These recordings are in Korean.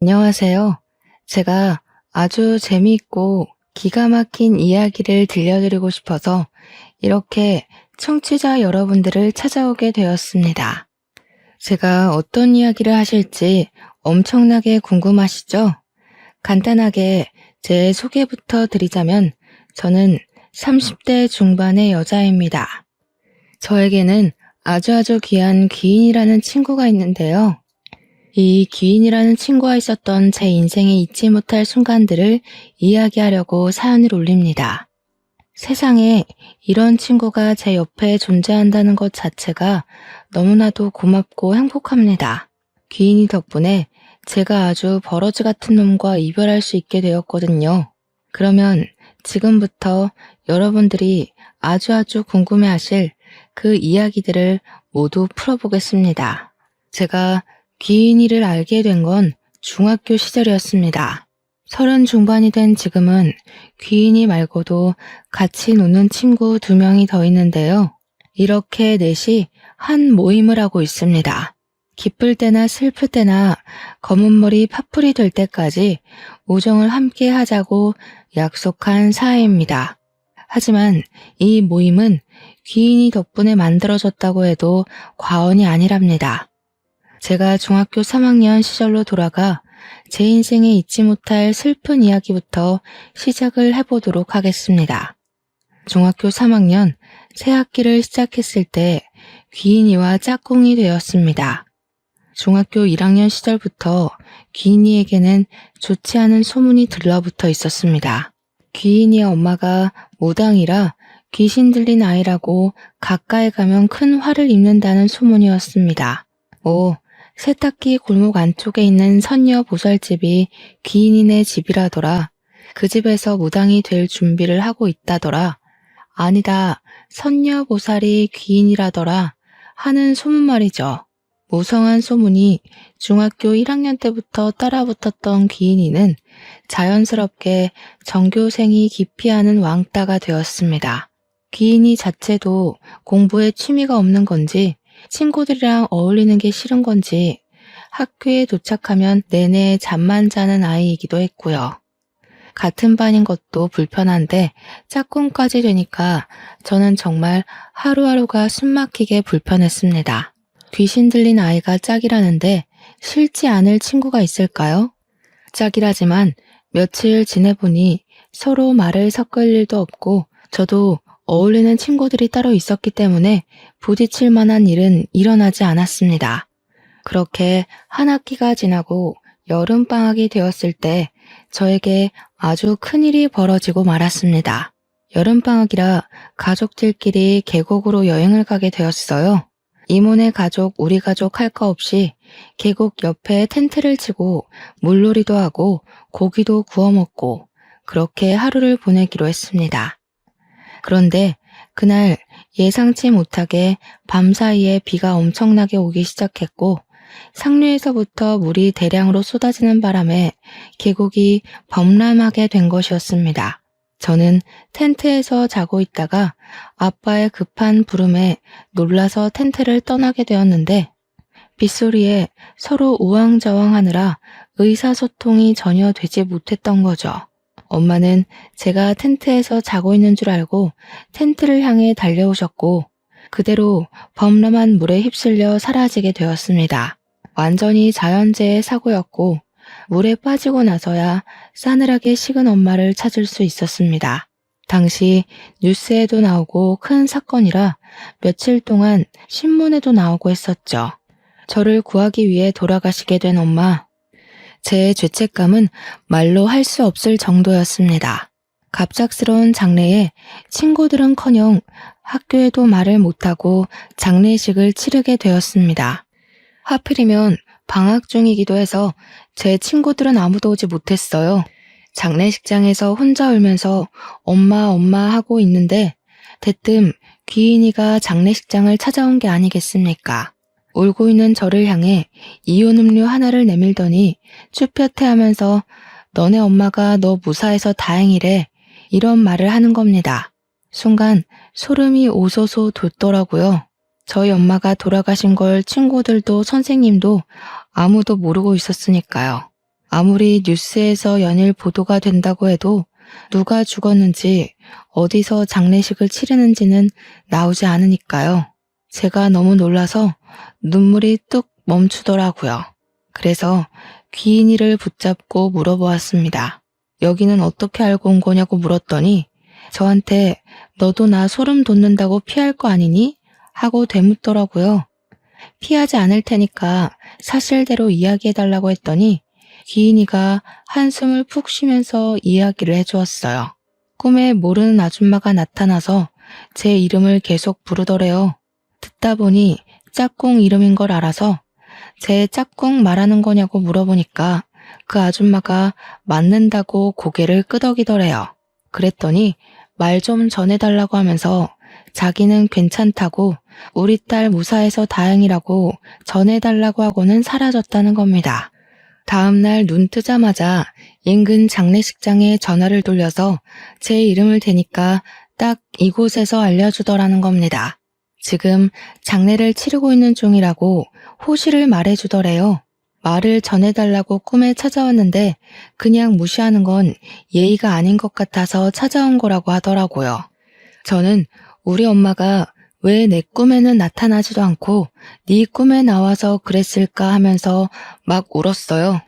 안녕하세요. 제가 아주 재미있고 기가 막힌 이야기를 들려드리고 싶어서 이렇게 청취자 여러분들을 찾아오게 되었습니다. 제가 어떤 이야기를 하실지 엄청나게 궁금하시죠? 간단하게 제 소개부터 드리자면 저는 30대 중반의 여자입니다. 저에게는 아주 귀한 귀인이라는 친구가 있는데요. 이 귀인이라는 친구와 있었던 제 인생에 잊지 못할 순간들을 이야기하려고 사연을 올립니다. 세상에 이런 친구가 제 옆에 존재한다는 것 자체가 너무나도 고맙고 행복합니다. 귀인이 덕분에 제가 아주 버러지 같은 놈과 이별할 수 있게 되었거든요. 그러면 지금부터 여러분들이 아주 궁금해하실 그 이야기들을 모두 풀어보겠습니다. 제가 귀인이를 알게 된 건 중학교 시절이었습니다. 30 중반이 된 지금은 귀인이 말고도 같이 노는 친구 2명이 더 있는데요. 이렇게 넷이 한 모임을 하고 있습니다. 기쁠 때나 슬플 때나 검은 머리 파풀이 될 때까지 우정을 함께 하자고 약속한 사이입니다. 하지만 이 모임은 귀인이 덕분에 만들어졌다고 해도 과언이 아니랍니다. 제가 중학교 3학년 시절로 돌아가 제 인생에 잊지 못할 슬픈 이야기부터 시작을 해보도록 하겠습니다. 중학교 3학년 새 학기를 시작했을 때 귀인이와 짝꿍이 되었습니다. 중학교 1학년 시절부터 귀인이에게는 좋지 않은 소문이 들러붙어 있었습니다. 귀인이의 엄마가 무당이라 귀신 들린 아이라고 가까이 가면 큰 화를 입는다는 소문이었습니다. 세탁기 골목 안쪽에 있는 선녀 보살집이 귀인이네 집이라더라. 그 집에서 무당이 될 준비를 하고 있다더라. 아니다, 선녀 보살이 귀인이라더라 하는 소문 말이죠. 무성한 소문이 중학교 1학년 때부터 따라붙었던 귀인이는 자연스럽게 전교생이 기피하는 왕따가 되었습니다. 귀인이 자체도 공부에 취미가 없는 건지 친구들이랑 어울리는 게 싫은 건지 학교에 도착하면 내내 잠만 자는 아이이기도 했고요. 같은 반인 것도 불편한데 짝꿍까지 되니까 저는 정말 하루하루가 숨막히게 불편했습니다. 귀신 들린 아이가 짝이라는데 싫지 않을 친구가 있을까요? 짝이라지만 며칠 지내보니 서로 말을 섞을 일도 없고 저도 어울리는 친구들이 따로 있었기 때문에 부딪힐 만한 일은 일어나지 않았습니다. 그렇게 한 학기가 지나고 여름방학이 되었을 때 저에게 아주 큰일이 벌어지고 말았습니다. 여름방학이라 가족들끼리 계곡으로 여행을 가게 되었어요. 이모네 가족, 우리 가족 할 거 없이 계곡 옆에 텐트를 치고 물놀이도 하고 고기도 구워 먹고 그렇게 하루를 보내기로 했습니다. 그런데 그날 예상치 못하게 밤사이에 비가 엄청나게 오기 시작했고 상류에서부터 물이 대량으로 쏟아지는 바람에 계곡이 범람하게 된 것이었습니다. 저는 텐트에서 자고 있다가 아빠의 급한 부름에 놀라서 텐트를 떠나게 되었는데 빗소리에 서로 우왕좌왕하느라 의사소통이 전혀 되지 못했던 거죠. 엄마는 제가 텐트에서 자고 있는 줄 알고 텐트를 향해 달려오셨고 그대로 범람한 물에 휩쓸려 사라지게 되었습니다. 완전히 자연재해 사고였고 물에 빠지고 나서야 싸늘하게 식은 엄마를 찾을 수 있었습니다. 당시 뉴스에도 나오고 큰 사건이라 며칠 동안 신문에도 나오고 했었죠. 저를 구하기 위해 돌아가시게 된 엄마. 제 죄책감은 말로 할 수 없을 정도였습니다. 갑작스러운 장례에 친구들은커녕 학교에도 말을 못하고 장례식을 치르게 되었습니다. 하필이면 방학 중이기도 해서 제 친구들은 아무도 오지 못했어요. 장례식장에서 혼자 울면서 엄마 하고 있는데 대뜸 귀인이가 장례식장을 찾아온 게 아니겠습니까? 울고 있는 저를 향해 이온 음료 하나를 내밀더니 쭈뼛해하면서 너네 엄마가 너 무사해서 다행이래 이런 말을 하는 겁니다. 순간 소름이 오소소 돋더라고요. 저희 엄마가 돌아가신 걸 친구들도 선생님도 아무도 모르고 있었으니까요. 아무리 뉴스에서 연일 보도가 된다고 해도 누가 죽었는지 어디서 장례식을 치르는지는 나오지 않으니까요. 제가 너무 놀라서 눈물이 뚝 멈추더라고요. 그래서 귀인이를 붙잡고 물어보았습니다. 여기는 어떻게 알고 온 거냐고 물었더니 저한테 너도 나 소름 돋는다고 피할 거 아니니? 하고 되묻더라고요. 피하지 않을 테니까 사실대로 이야기해달라고 했더니 귀인이가 한숨을 푹 쉬면서 이야기를 해주었어요. 꿈에 모르는 아줌마가 나타나서 제 이름을 계속 부르더래요. 듣다 보니 짝꿍 이름인 걸 알아서 제 짝꿍 말하는 거냐고 물어보니까 그 아줌마가 맞는다고 고개를 끄덕이더래요. 그랬더니 말 좀 전해달라고 하면서 자기는 괜찮다고 우리 딸 무사해서 다행이라고 전해달라고 하고는 사라졌다는 겁니다. 다음날 눈 뜨자마자 인근 장례식장에 전화를 돌려서 제 이름을 대니까 딱 이곳에서 알려주더라는 겁니다. 지금 장례를 치르고 있는 중이라고 호시를 말해주더래요. 말을 전해달라고 꿈에 찾아왔는데 그냥 무시하는 건 예의가 아닌 것 같아서 찾아온 거라고 하더라고요. 저는 우리 엄마가 왜 내 꿈에는 나타나지도 않고 네 꿈에 나와서 그랬을까 하면서 막 울었어요.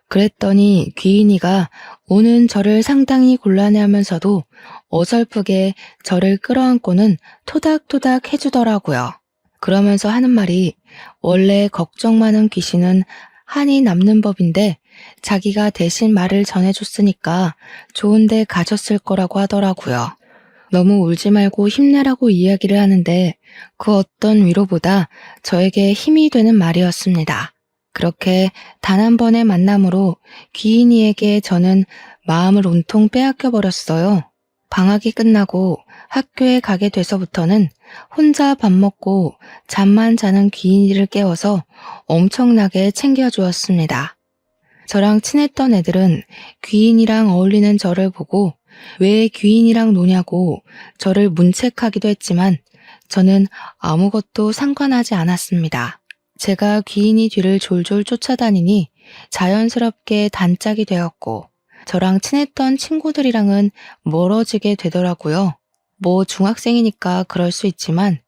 그랬더니 귀인이가 우는 저를 상당히 곤란해하면서도 어설프게 저를 끌어안고는 토닥토닥 해주더라고요. 그러면서 하는 말이 원래 걱정 많은 귀신은 한이 남는 법인데 자기가 대신 말을 전해줬으니까 좋은 데 가셨을 거라고 하더라고요. 너무 울지 말고 힘내라고 이야기를 하는데 그 어떤 위로보다 저에게 힘이 되는 말이었습니다. 그렇게 단 한 번의 만남으로 귀인이에게 저는 마음을 온통 빼앗겨 버렸어요. 방학이 끝나고 학교에 가게 돼서부터는 혼자 밥 먹고 잠만 자는 귀인이를 깨워서 엄청나게 챙겨주었습니다. 저랑 친했던 애들은 귀인이랑 어울리는 저를 보고 왜 귀인이랑 노냐고 저를 문책하기도 했지만 저는 아무것도 상관하지 않았습니다. 제가 귀인이 뒤를 졸졸 쫓아다니니 자연스럽게 단짝이 되었고 저랑 친했던 친구들이랑은 멀어지게 되더라고요. 뭐 중학생이니까 그럴 수 있지만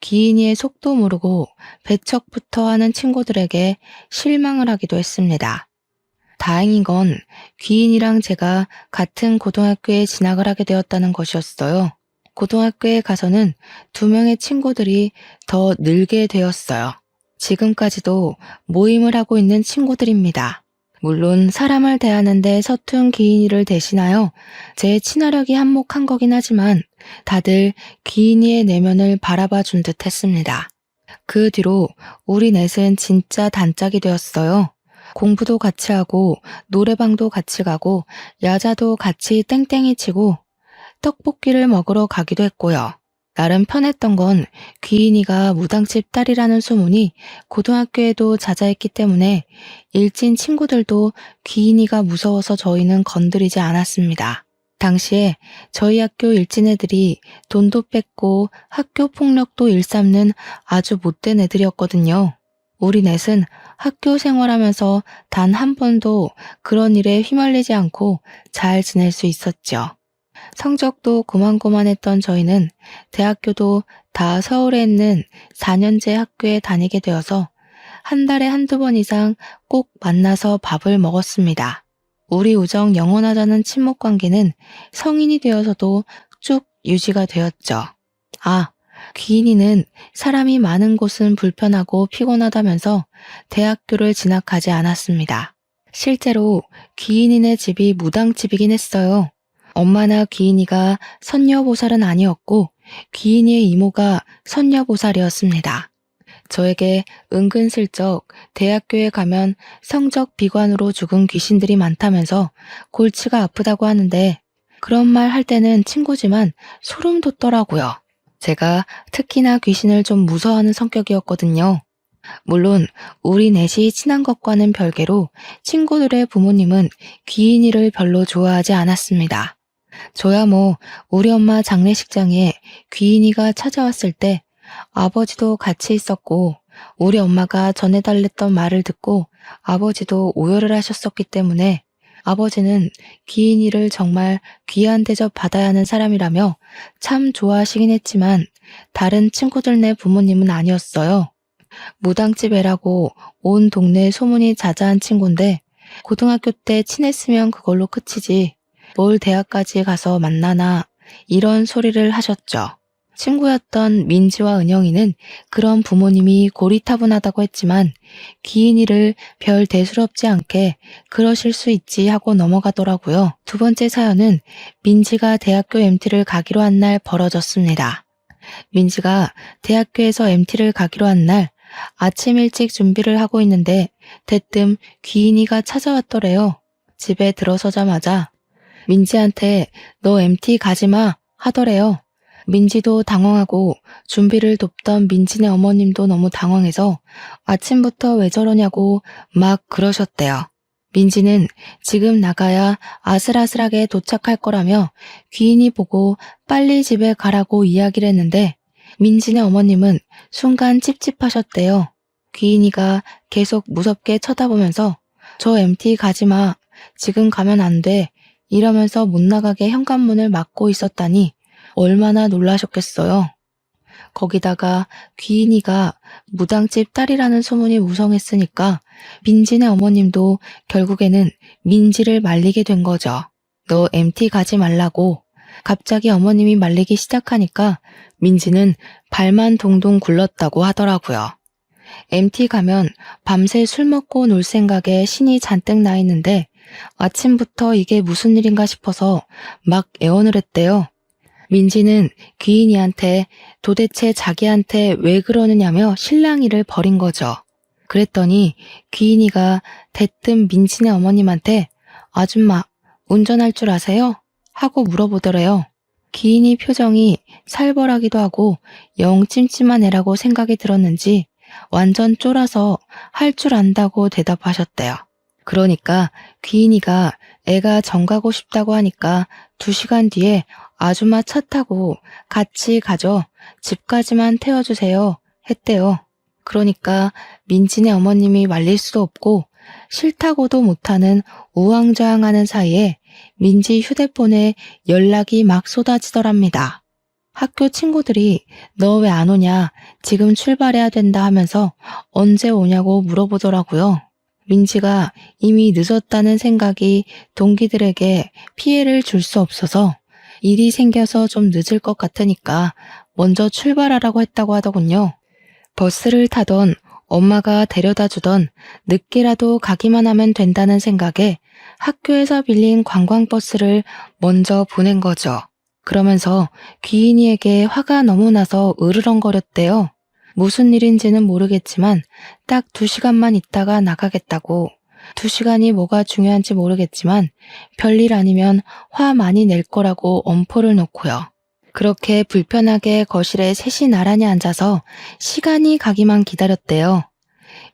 귀인이의 속도 모르고 배척부터 하는 친구들에게 실망을 하기도 했습니다. 다행인 건 귀인이랑 제가 같은 고등학교에 진학을 하게 되었다는 것이었어요. 고등학교에 가서는 2명의 친구들이 더 늘게 되었어요. 지금까지도 모임을 하고 있는 친구들입니다. 물론 사람을 대하는데 서툰 귀인이를 대신하여 제 친화력이 한몫한 거긴 하지만 다들 귀인이의 내면을 바라봐 준 듯 했습니다. 그 뒤로 우리 넷은 진짜 단짝이 되었어요. 공부도 같이 하고 노래방도 같이 가고 야자도 같이 땡땡이 치고 떡볶이를 먹으러 가기도 했고요. 나름 편했던 건 귀인이가 무당집 딸이라는 소문이 고등학교에도 자자했기 때문에 일진 친구들도 귀인이가 무서워서 저희는 건드리지 않았습니다. 당시에 저희 학교 일진 애들이 돈도 뺏고 학교 폭력도 일삼는 아주 못된 애들이었거든요. 우리 넷은 학교 생활하면서 단 한 번도 그런 일에 휘말리지 않고 잘 지낼 수 있었죠. 성적도 고만고만했던 저희는 대학교도 다 서울에 있는 4년제 학교에 다니게 되어서 한 달에 한두 번 이상 꼭 만나서 밥을 먹었습니다. 우리 우정 영원하자는 친목 관계는 성인이 되어서도 쭉 유지가 되었죠. 아, 귀인이는 사람이 많은 곳은 불편하고 피곤하다면서 대학교를 진학하지 않았습니다. 실제로 귀인이네 집이 무당집이긴 했어요. 엄마나 귀인이가 선녀보살은 아니었고 귀인이의 이모가 선녀보살이었습니다. 저에게 은근슬쩍 대학교에 가면 성적 비관으로 죽은 귀신들이 많다면서 골치가 아프다고 하는데 그런 말 할 때는 친구지만 소름 돋더라고요. 제가 특히나 귀신을 좀 무서워하는 성격이었거든요. 물론 우리 넷이 친한 것과는 별개로 친구들의 부모님은 귀인이를 별로 좋아하지 않았습니다. 저야 뭐 우리 엄마 장례식장에 귀인이가 찾아왔을 때 아버지도 같이 있었고 우리 엄마가 전해달랬던 말을 듣고 아버지도 오열을 하셨었기 때문에 아버지는 귀인이를 정말 귀한 대접 받아야 하는 사람이라며 참 좋아하시긴 했지만 다른 친구들네 부모님은 아니었어요. 무당집 애라고 온 동네에 소문이 자자한 친구인데 고등학교 때 친했으면 그걸로 끝이지 뭘 대학까지 가서 만나나 이런 소리를 하셨죠. 친구였던 민지와 은영이는 그런 부모님이 고리타분하다고 했지만 귀인이를 별 대수롭지 않게 그러실 수 있지 하고 넘어가더라고요. 두 번째 사연은 민지가 대학교 MT를 가기로 한 날 벌어졌습니다. 민지가 대학교에서 MT를 가기로 한 날 아침 일찍 준비를 하고 있는데 대뜸 귀인이가 찾아왔더래요. 집에 들어서자마자 민지한테 너 MT 가지마 하더래요. 민지도 당황하고 준비를 돕던 민지네 어머님도 너무 당황해서 아침부터 왜 저러냐고 막 그러셨대요. 민지는 지금 나가야 아슬아슬하게 도착할 거라며 귀인이 보고 빨리 집에 가라고 이야기를 했는데 민지네 어머님은 순간 찝찝하셨대요. 귀인이가 계속 무섭게 쳐다보면서 저 MT 가지마. 지금 가면 안 돼. 이러면서 못 나가게 현관문을 막고 있었다니 얼마나 놀라셨겠어요. 거기다가 귀인이가 무당집 딸이라는 소문이 무성했으니까 민지네 어머님도 결국에는 민지를 말리게 된 거죠. 너 MT 가지 말라고. 갑자기 어머님이 말리기 시작하니까 민지는 발만 동동 굴렀다고 하더라고요. MT 가면 밤새 술 먹고 놀 생각에 신이 잔뜩 나 있는데 아침부터 이게 무슨 일인가 싶어서 막 애원을 했대요. 민지는 귀인이한테 도대체 자기한테 왜 그러느냐며 실랑이를 벌인 거죠. 그랬더니 귀인이가 대뜸 민지네 어머님한테 아줌마 운전할 줄 아세요? 하고 물어보더래요. 귀인이 표정이 살벌하기도 하고 영 찜찜한 애라고 생각이 들었는지 완전 쫄아서 할 줄 안다고 대답하셨대요. 그러니까 귀인이가 애가 정 가고 싶다고 하니까 2시간 뒤에 아줌마 차 타고 같이 가죠. 집까지만 태워주세요. 했대요. 그러니까 민지네 어머님이 말릴 수도 없고 싫다고도 못하는 우왕좌왕하는 사이에 민지 휴대폰에 연락이 막 쏟아지더랍니다. 학교 친구들이 너 왜 안 오냐, 지금 출발해야 된다 하면서 언제 오냐고 물어보더라고요. 민지가 이미 늦었다는 생각이 동기들에게 피해를 줄 수 없어서 일이 생겨서 좀 늦을 것 같으니까 먼저 출발하라고 했다고 하더군요. 버스를 타던 엄마가 데려다 주던 늦게라도 가기만 하면 된다는 생각에 학교에서 빌린 관광버스를 먼저 보낸 거죠. 그러면서 귀인이에게 화가 너무 나서 으르렁거렸대요. 무슨 일인지는 모르겠지만 딱 2시간만 있다가 나가겠다고. 2시간이 뭐가 중요한지 모르겠지만 별일 아니면 화 많이 낼 거라고 엄포를 놓고요. 그렇게 불편하게 거실에 셋이 나란히 앉아서 시간이 가기만 기다렸대요.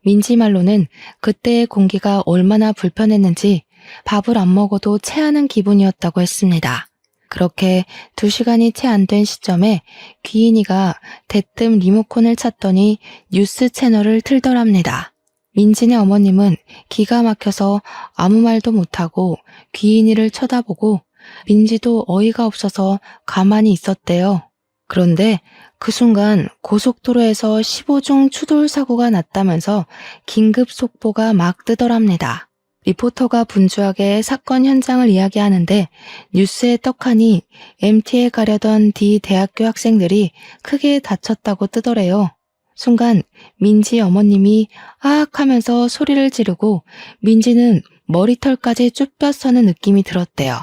민지 말로는 그때의 공기가 얼마나 불편했는지 밥을 안 먹어도 체하는 기분이었다고 했습니다. 그렇게 2시간이 채 안 된 시점에 귀인이가 대뜸 리모컨을 찾더니 뉴스 채널을 틀더랍니다. 민지네 어머님은 기가 막혀서 아무 말도 못하고 귀인이를 쳐다보고 민지도 어이가 없어서 가만히 있었대요. 그런데 그 순간 고속도로에서 15중 추돌 사고가 났다면서 긴급 속보가 막 뜨더랍니다. 리포터가 분주하게 사건 현장을 이야기하는데 뉴스에 떡하니 MT에 가려던 D 대학교 학생들이 크게 다쳤다고 뜨더래요. 순간 민지 어머님이 아악 하면서 소리를 지르고 민지는 머리털까지 쭉 뼈서는 느낌이 들었대요.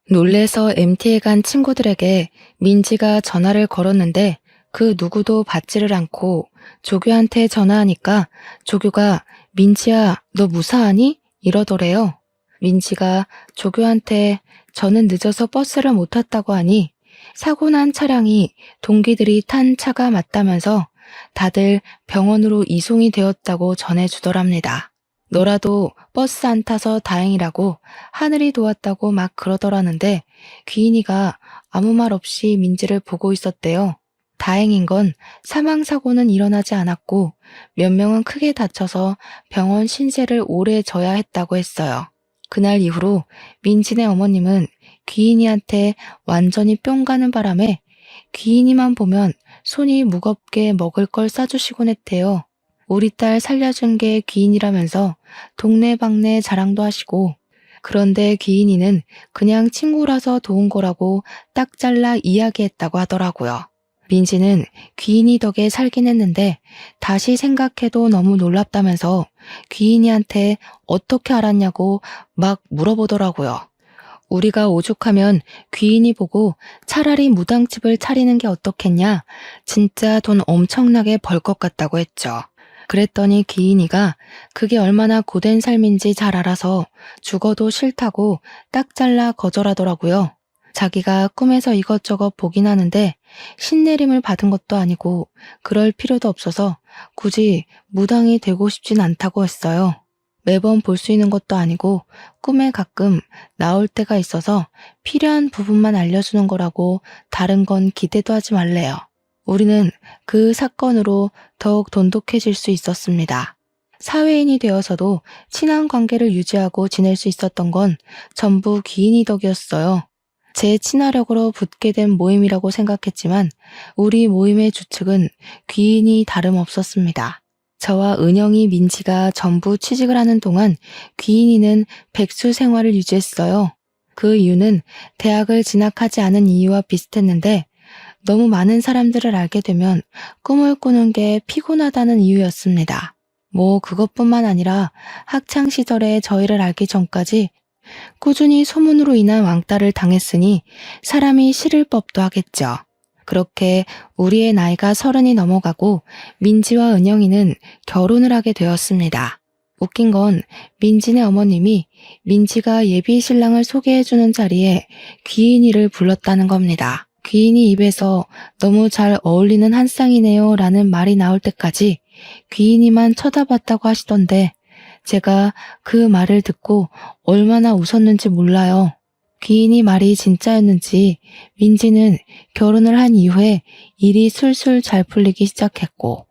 놀래서 MT에 간 친구들에게 민지가 전화를 걸었는데 그 누구도 받지를 않고 조교한테 전화하니까 조교가 민지야 너 무사하니? 이러더래요. 민지가 조교한테 저는 늦어서 버스를 못 탔다고 하니 사고 난 차량이 동기들이 탄 차가 맞다면서 다들 병원으로 이송이 되었다고 전해주더랍니다. 너라도 버스 안 타서 다행이라고 하늘이 도왔다고 막 그러더라는데 귀인이가 아무 말 없이 민지를 보고 있었대요. 다행인 건 사망사고는 일어나지 않았고 몇 명은 크게 다쳐서 병원 신세를 오래 져야 했다고 했어요. 그날 이후로 민진의 어머님은 귀인이한테 완전히 뿅 가는 바람에 귀인이만 보면 손이 무겁게 먹을 걸 싸주시곤 했대요. 우리 딸 살려준 게 귀인이라면서 동네방네 자랑도 하시고, 그런데 귀인이는 그냥 친구라서 도운 거라고 딱 잘라 이야기했다고 하더라고요. 민지는 귀인이 덕에 살긴 했는데 다시 생각해도 너무 놀랍다면서 귀인이한테 어떻게 알았냐고 막 물어보더라고요. 우리가 오죽하면 귀인이 보고 차라리 무당집을 차리는 게 어떻겠냐, 진짜 돈 엄청나게 벌 것 같다고 했죠. 그랬더니 귀인이가 그게 얼마나 고된 삶인지 잘 알아서 죽어도 싫다고 딱 잘라 거절하더라고요. 자기가 꿈에서 이것저것 보긴 하는데 신내림을 받은 것도 아니고 그럴 필요도 없어서 굳이 무당이 되고 싶진 않다고 했어요. 매번 볼 수 있는 것도 아니고 꿈에 가끔 나올 때가 있어서 필요한 부분만 알려주는 거라고 다른 건 기대도 하지 말래요. 우리는 그 사건으로 더욱 돈독해질 수 있었습니다. 사회인이 되어서도 친한 관계를 유지하고 지낼 수 있었던 건 전부 귀인이 덕이었어요. 제 친화력으로 붙게 된 모임이라고 생각했지만 우리 모임의 주축은 귀인이 다름없었습니다. 저와 은영이, 민지가 전부 취직을 하는 동안 귀인이는 백수 생활을 유지했어요. 그 이유는 대학을 진학하지 않은 이유와 비슷했는데 너무 많은 사람들을 알게 되면 꿈을 꾸는 게 피곤하다는 이유였습니다. 뭐 그것뿐만 아니라 학창시절에 저희를 알기 전까지 꾸준히 소문으로 인한 왕따를 당했으니 사람이 싫을 법도 하겠죠. 그렇게 우리의 나이가 30이 넘어가고 민지와 은영이는 결혼을 하게 되었습니다. 웃긴 건 민진의 어머님이 민지가 예비 신랑을 소개해주는 자리에 귀인이를 불렀다는 겁니다. 귀인이 입에서 너무 잘 어울리는 한 쌍이네요 라는 말이 나올 때까지 귀인이만 쳐다봤다고 하시던데 제가 그 말을 듣고 얼마나 웃었는지 몰라요. 귀인이 말이 진짜였는지 민지는 결혼을 한 이후에 일이 술술 잘 풀리기 시작했고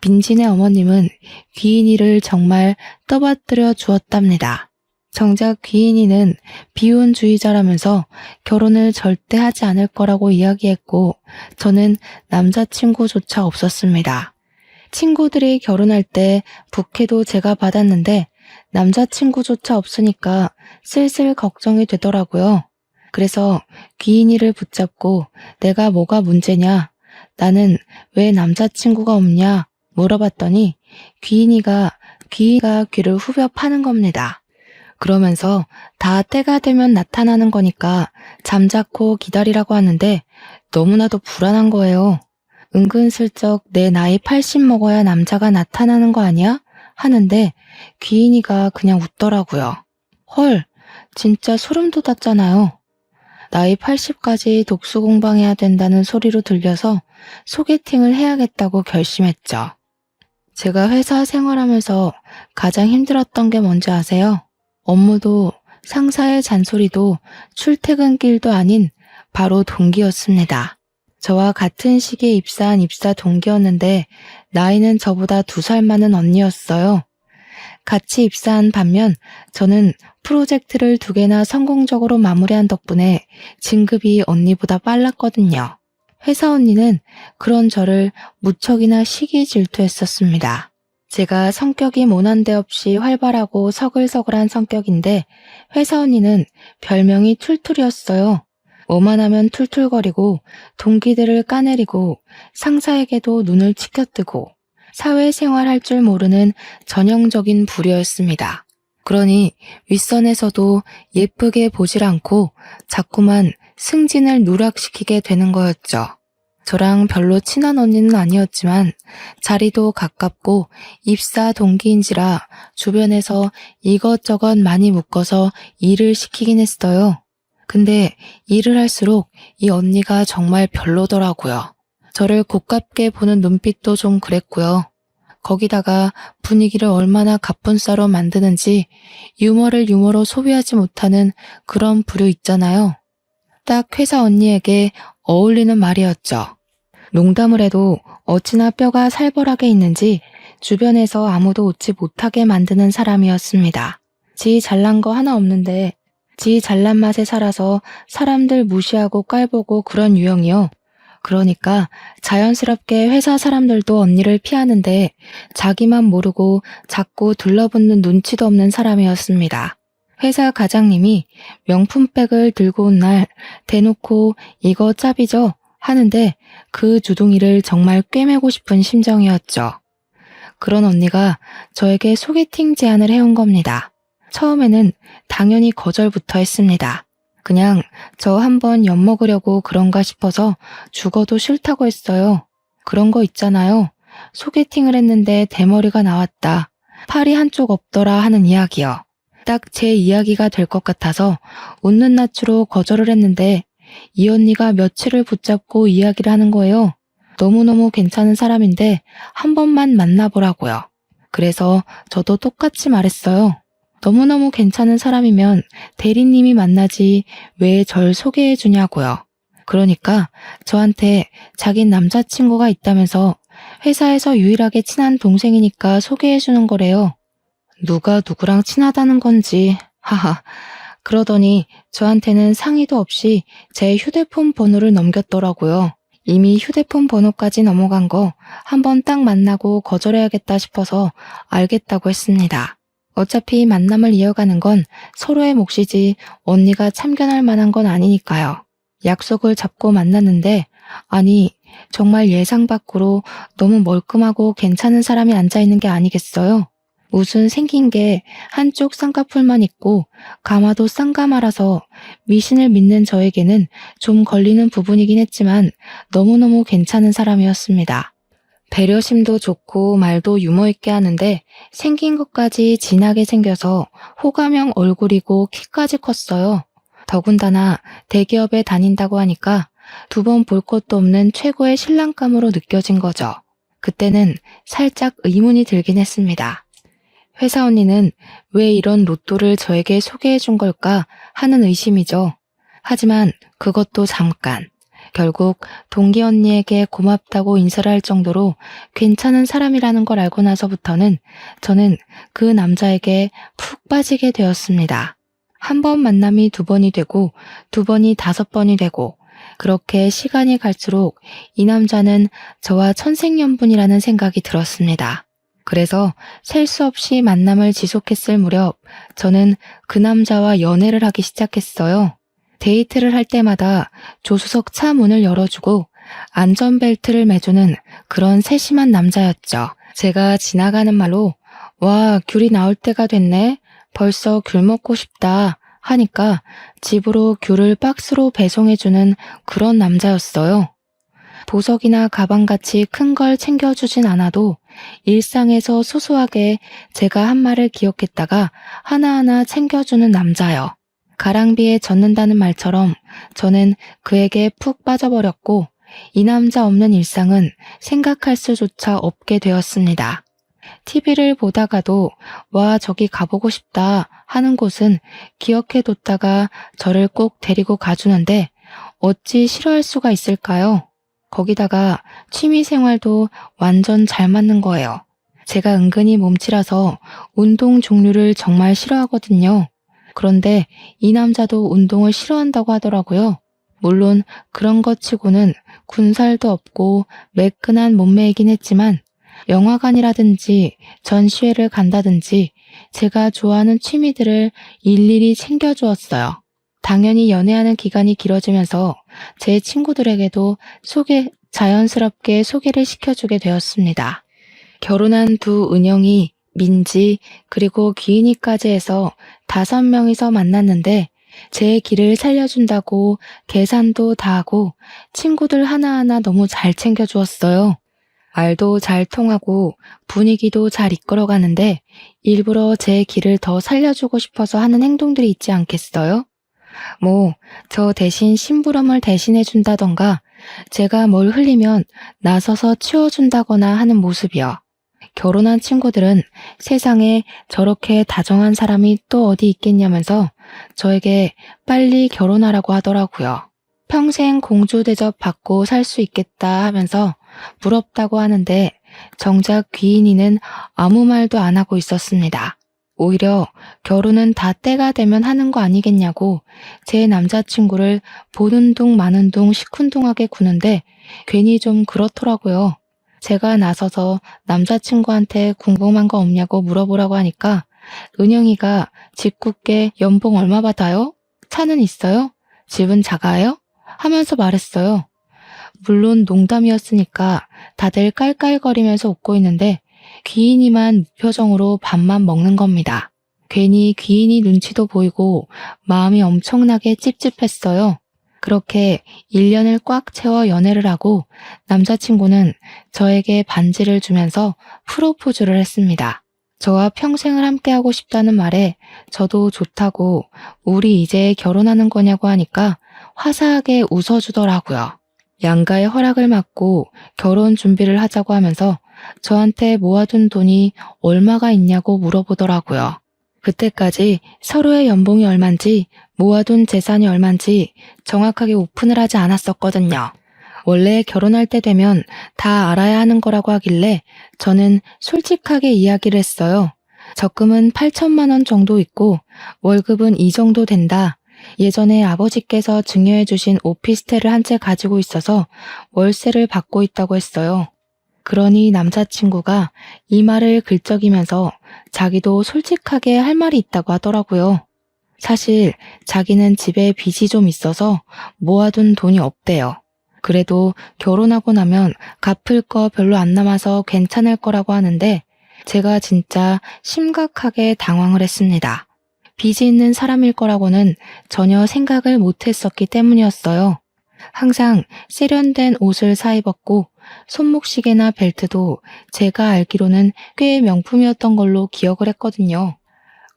민진의 어머님은 귀인이를 정말 떠받들여 주었답니다. 정작 귀인이는 비혼주의자라면서 결혼을 절대 하지 않을 거라고 이야기했고 저는 남자친구조차 없었습니다. 친구들이 결혼할 때 부케도 제가 받았는데 남자친구조차 없으니까 슬슬 걱정이 되더라고요. 그래서 귀인이를 붙잡고 내가 뭐가 문제냐, 나는 왜 남자친구가 없냐 물어봤더니 귀인이가 귀를 후벼 파는 겁니다. 그러면서 다 때가 되면 나타나는 거니까 잠자코 기다리라고 하는데 너무나도 불안한 거예요. 은근슬쩍 내 나이 80 먹어야 남자가 나타나는 거 아니야? 하는데 귀인이가 그냥 웃더라고요. 헐, 진짜 소름 돋았잖아요. 나이 80까지 독수 공방해야 된다는 소리로 들려서 소개팅을 해야겠다고 결심했죠. 제가 회사 생활하면서 가장 힘들었던 게 뭔지 아세요? 업무도 상사의 잔소리도 출퇴근길도 아닌 바로 동기였습니다. 저와 같은 시기에 입사한 입사 동기였는데 나이는 저보다 2살 많은 언니였어요. 같이 입사한 반면 저는 프로젝트를 2개나 성공적으로 마무리한 덕분에 진급이 언니보다 빨랐거든요. 회사 언니는 그런 저를 무척이나 시기 질투했었습니다. 제가 성격이 모난 데 없이 활발하고 서글서글한 성격인데 회사 언니는 별명이 툴툴이었어요. 뭐만 하면 툴툴거리고 동기들을 까내리고 상사에게도 눈을 치켜뜨고 사회생활 할 줄 모르는 전형적인 부류였습니다. 그러니 윗선에서도 예쁘게 보질 않고 자꾸만 승진을 누락시키게 되는 거였죠. 저랑 별로 친한 언니는 아니었지만 자리도 가깝고 입사 동기인지라 주변에서 이것저것 많이 묶어서 일을 시키긴 했어요. 근데 일을 할수록 이 언니가 정말 별로더라고요. 저를 고깝게 보는 눈빛도 좀 그랬고요. 거기다가 분위기를 얼마나 갑분싸로 만드는지 유머를 유머로 소비하지 못하는 그런 부류 있잖아요. 딱 회사 언니에게 어울리는 말이었죠. 농담을 해도 어찌나 뼈가 살벌하게 있는지 주변에서 아무도 웃지 못하게 만드는 사람이었습니다. 지 잘난 거 하나 없는데 지 잘난 맛에 살아서 사람들 무시하고 깔보고 그런 유형이요. 그러니까 자연스럽게 회사 사람들도 언니를 피하는데 자기만 모르고 자꾸 둘러붙는 눈치도 없는 사람이었습니다. 회사 과장님이 명품백을 들고 온 날 대놓고 이거 짭이죠? 하는데 그 주둥이를 정말 꿰매고 싶은 심정이었죠. 그런 언니가 저에게 소개팅 제안을 해온 겁니다. 처음에는 당연히 거절부터 했습니다. 그냥 저 한번 엿먹으려고 그런가 싶어서 죽어도 싫다고 했어요. 그런 거 있잖아요. 소개팅을 했는데 대머리가 나왔다. 팔이 한쪽 없더라 하는 이야기요. 딱 제 이야기가 될 것 같아서 웃는 낯으로 거절을 했는데 이 언니가 며칠을 붙잡고 이야기를 하는 거예요. 너무너무 괜찮은 사람인데 한 번만 만나보라고요. 그래서 저도 똑같이 말했어요. 너무너무 괜찮은 사람이면 대리님이 만나지 왜 절 소개해 주냐고요. 그러니까 저한테 자긴 남자친구가 있다면서 회사에서 유일하게 친한 동생이니까 소개해 주는 거래요. 누가 누구랑 친하다는 건지 하하. 그러더니 저한테는 상의도 없이 제 휴대폰 번호를 넘겼더라고요. 이미 휴대폰 번호까지 넘어간 거 한번 딱 만나고 거절해야겠다 싶어서 알겠다고 했습니다. 어차피 만남을 이어가는 건 서로의 몫이지 언니가 참견할 만한 건 아니니까요. 약속을 잡고 만났는데 아니 정말 예상 밖으로 너무 멀끔하고 괜찮은 사람이 앉아있는 게 아니겠어요? 무슨 생긴 게 한쪽 쌍꺼풀만 있고 가마도 쌍가마라서 미신을 믿는 저에게는 좀 걸리는 부분이긴 했지만 너무너무 괜찮은 사람이었습니다. 배려심도 좋고 말도 유머 있게 하는데 생긴 것까지 진하게 생겨서 호감형 얼굴이고 키까지 컸어요. 더군다나 대기업에 다닌다고 하니까 두 번 볼 것도 없는 최고의 신랑감으로 느껴진 거죠. 그때는 살짝 의문이 들긴 했습니다. 회사 언니는 왜 이런 로또를 저에게 소개해 준 걸까 하는 의심이죠. 하지만 그것도 잠깐. 결국 동기 언니에게 고맙다고 인사를 할 정도로 괜찮은 사람이라는 걸 알고 나서부터는 저는 그 남자에게 푹 빠지게 되었습니다. 한 번 만남이 두 번이 되고 두 번이 다섯 번이 되고 그렇게 시간이 갈수록 이 남자는 저와 천생연분이라는 생각이 들었습니다. 그래서 셀 수 없이 만남을 지속했을 무렵 저는 그 남자와 연애를 하기 시작했어요. 데이트를 할 때마다 조수석 차 문을 열어주고 안전벨트를 매주는 그런 세심한 남자였죠. 제가 지나가는 말로 와 귤이 나올 때가 됐네. 벌써 귤 먹고 싶다 하니까 집으로 귤을 박스로 배송해주는 그런 남자였어요. 보석이나 가방같이 큰 걸 챙겨주진 않아도 일상에서 소소하게 제가 한 말을 기억했다가 하나하나 챙겨주는 남자요. 가랑비에 젖는다는 말처럼 저는 그에게 푹 빠져버렸고 이 남자 없는 일상은 생각할 수조차 없게 되었습니다. TV를 보다가도 와 저기 가보고 싶다 하는 곳은 기억해뒀다가 저를 꼭 데리고 가주는데 어찌 싫어할 수가 있을까요? 거기다가 취미생활도 완전 잘 맞는 거예요. 제가 은근히 몸치라서 운동 종류를 정말 싫어하거든요. 그런데 이 남자도 운동을 싫어한다고 하더라고요. 물론 그런 것 치고는 군살도 없고 매끈한 몸매이긴 했지만 영화관이라든지 전시회를 간다든지 제가 좋아하는 취미들을 일일이 챙겨주었어요. 당연히 연애하는 기간이 길어지면서 제 친구들에게도 자연스럽게 소개를 시켜주게 되었습니다. 결혼한 두 은영이, 민지, 그리고 귀인이까지 해서 5명이서 만났는데 제 길을 살려준다고 계산도 다 하고 친구들 하나하나 너무 잘 챙겨주었어요. 말도 잘 통하고 분위기도 잘 이끌어가는데 일부러 제 길을 더 살려주고 싶어서 하는 행동들이 있지 않겠어요? 저 대신 심부름을 대신해준다던가 제가 뭘 흘리면 나서서 치워준다거나 하는 모습이요. 결혼한 친구들은 세상에 저렇게 다정한 사람이 또 어디 있겠냐면서 저에게 빨리 결혼하라고 하더라고요. 평생 공주 대접 받고 살 수 있겠다 하면서 부럽다고 하는데 정작 귀인이는 아무 말도 안 하고 있었습니다. 오히려 결혼은 다 때가 되면 하는 거 아니겠냐고 제 남자친구를 보는 둥 마는 둥 시큰둥하게 구는데 괜히 좀 그렇더라고요. 제가 나서서 남자친구한테 궁금한 거 없냐고 물어보라고 하니까 은영이가 짓궂게 연봉 얼마 받아요? 차는 있어요? 집은 작아요? 하면서 말했어요. 물론 농담이었으니까 다들 깔깔거리면서 웃고 있는데 귀인이만 무표정으로 밥만 먹는 겁니다. 괜히 귀인이 눈치도 보이고 마음이 엄청나게 찝찝했어요. 그렇게 1년을 꽉 채워 연애를 하고 남자친구는 저에게 반지를 주면서 프로포즈를 했습니다. 저와 평생을 함께하고 싶다는 말에 저도 좋다고 우리 이제 결혼하는 거냐고 하니까 화사하게 웃어주더라고요. 양가의 허락을 받고 결혼 준비를 하자고 하면서 저한테 모아둔 돈이 얼마가 있냐고 물어보더라고요. 그때까지 서로의 연봉이 얼만지 모아둔 재산이 얼만지 정확하게 오픈을 하지 않았었거든요. 원래 결혼할 때 되면 다 알아야 하는 거라고 하길래 저는 솔직하게 이야기를 했어요. 적금은 8천만 원 정도 있고 월급은 이 정도 된다. 예전에 아버지께서 증여해 주신 오피스텔을 한 채 가지고 있어서 월세를 받고 있다고 했어요. 그러니 남자친구가 이 말을 긁적이면서 자기도 솔직하게 할 말이 있다고 하더라고요. 사실 자기는 집에 빚이 좀 있어서 모아둔 돈이 없대요. 그래도 결혼하고 나면 갚을 거 별로 안 남아서 괜찮을 거라고 하는데 제가 진짜 심각하게 당황을 했습니다. 빚이 있는 사람일 거라고는 전혀 생각을 못 했었기 때문이었어요. 항상 세련된 옷을 사입었고 손목시계나 벨트도 제가 알기로는 꽤 명품이었던 걸로 기억을 했거든요.